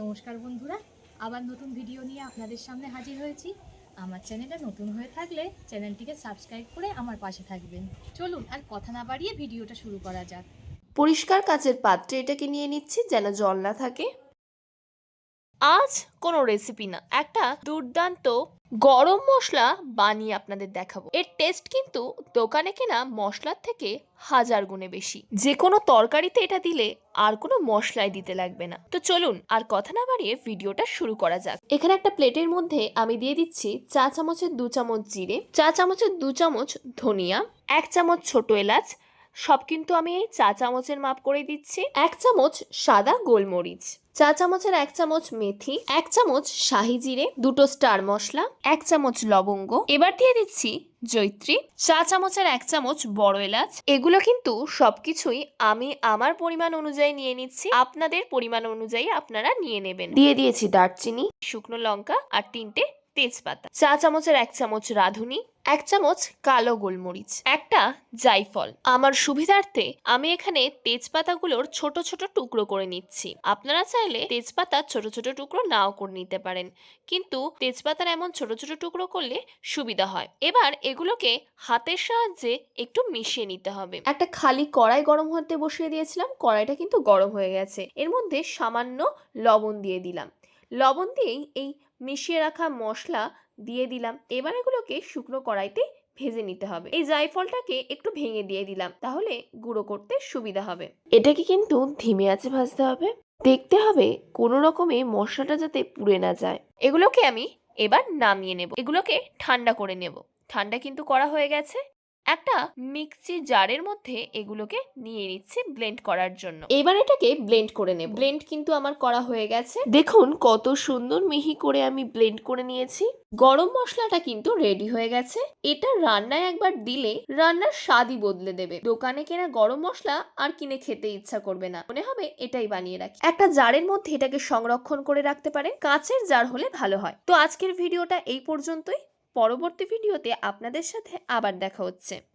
নমস্কার বন্ধুরা, আবার নতুন ভিডিও নিয়ে আপনাদের সামনে হাজির হয়েছি। আমার চ্যানেলটা নতুন হয়ে থাকলে চ্যানেলটিকে সাবস্ক্রাইব করে আমার পাশে থাকবেন। চলুন আর কথা না বাড়িয়ে ভিডিওটা শুরু করা যাক। পরিষ্কার কাচের পাত্রে এটাকে নিয়ে নিচ্ছি যেন জল না থাকে। আজ কোনো রেসিপি না, একটা দুর্দান্ত গরম মশলা বানিয়ে আপনাদের দেখাবো। এর টেস্ট কিন্তু দোকানে কেনা মশলার থেকে হাজার গুণে বেশি। যে কোনো তরকারিতে এটা দিলে আর কোনো মশলাই দিতে লাগবে না। তো চলুন আর কথা না বাড়িয়ে ভিডিওটা শুরু করা যাক। এখানে একটা প্লেটের মধ্যে আমি দিয়ে দিচ্ছি চা চামচের 2 চামচ জিরে, চা চামচের 2 চামচ ধনিয়া, 1 চামচ ছোট এলাচ, সব কিন্তু আমি এই চা চামচের মাপ করে দিচ্ছি। 1 চামচ সাদা গোলমরিচ, চা চামচের 1 চামচ মেথি, 1 চামচ শাহি জিরে, 2টো স্টার মশলা, 1 চামচ লবঙ্গ। এবার দিয়ে দিচ্ছি জয়িত্রী, চা চামচের 1 চামচ বড় এলাচ। এগুলো কিন্তু সবকিছুই আমি আমার পরিমাণ অনুযায়ী নিয়ে নিচ্ছি, আপনাদের পরিমাণ অনুযায়ী আপনারা নিয়ে নেবেন। দিয়ে দিয়েছি দারচিনি, শুকনো লঙ্কা আর 3টে তেজপাতা, চা চামচের 1 চামচ রাঁধুনি, 1 চামচ কালো গোলমরিচ, একটা জায়ফল। আমার সুবিধার্থে আমি এখানে তেজপাতাগুলোর ছোট ছোট টুকরো করে নিচ্ছি। আপনারা চাইলে তেজপাতা ছোট ছোট টুকরো নাও করে নিতে পারেন, কিন্তু তেজপাতার এমন ছোট ছোট টুকরো করলে সুবিধা হয়। এবার এগুলোকে হাতের সাহায্যে একটু মিশিয়ে নিতে হবে। একটা খালি কড়াই গরম হতে বসিয়ে দিয়েছিলাম, কড়াইটা কিন্তু গরম হয়ে গেছে। এর মধ্যে সামান্য লবণ দিয়ে দিলাম, লবণ দিয়েই এই মিশিয়ে রাখা মশলা দিয়ে দিলাম। এবার এগুলোকে শুকনো কড়াইতে ভেজে নিতে হবে। এই জায়ফলটাকে একটু ভেঙে দিয়ে দিলাম, তাহলে গুঁড়ো করতে সুবিধা হবে। এটাকে কিন্তু ধিমে আঁচে ভাজতে হবে। দেখতে হবে কোনো রকমে মশলাটা যাতে পুড়ে না যায়। এগুলোকে আমি এবার নামিয়ে নেব, এগুলোকে ঠান্ডা করে নেব। ঠান্ডা কিন্তু করা হয়ে গেছে। একটা মিক্সি জারের মধ্যে এগুলোকে নিয়ে নিচ্ছি ব্লেন্ড করার জন্য। এবার এটাকে ব্লেন্ড করে নেব। ব্লেন্ড কিন্তু আমার করা হয়ে গেছে। দেখুন কত সুন্দর মিহি করে আমি ব্লেন্ড করে নিয়েছি। গরম মশলাটা কিন্তু রেডি হয়ে গেছে। এটা রান্নায় একবার দিলে রান্নার স্বাদই বদলে দেবে। দোকানে কেনা গরম মশলা আর কিনে খেতে ইচ্ছা করবে না, মনে হবে এটাই বানিয়ে রাখি। একটা জারের মধ্যে এটাকে সংরক্ষণ করে রাখতে পারেন, কাঁচের জার হলে ভালো হয়। তো আজকের ভিডিওটা এই পর্যন্তই। পরবর্তী ভিডিওতে আপনাদের সাথে আবার দেখা হচ্ছে।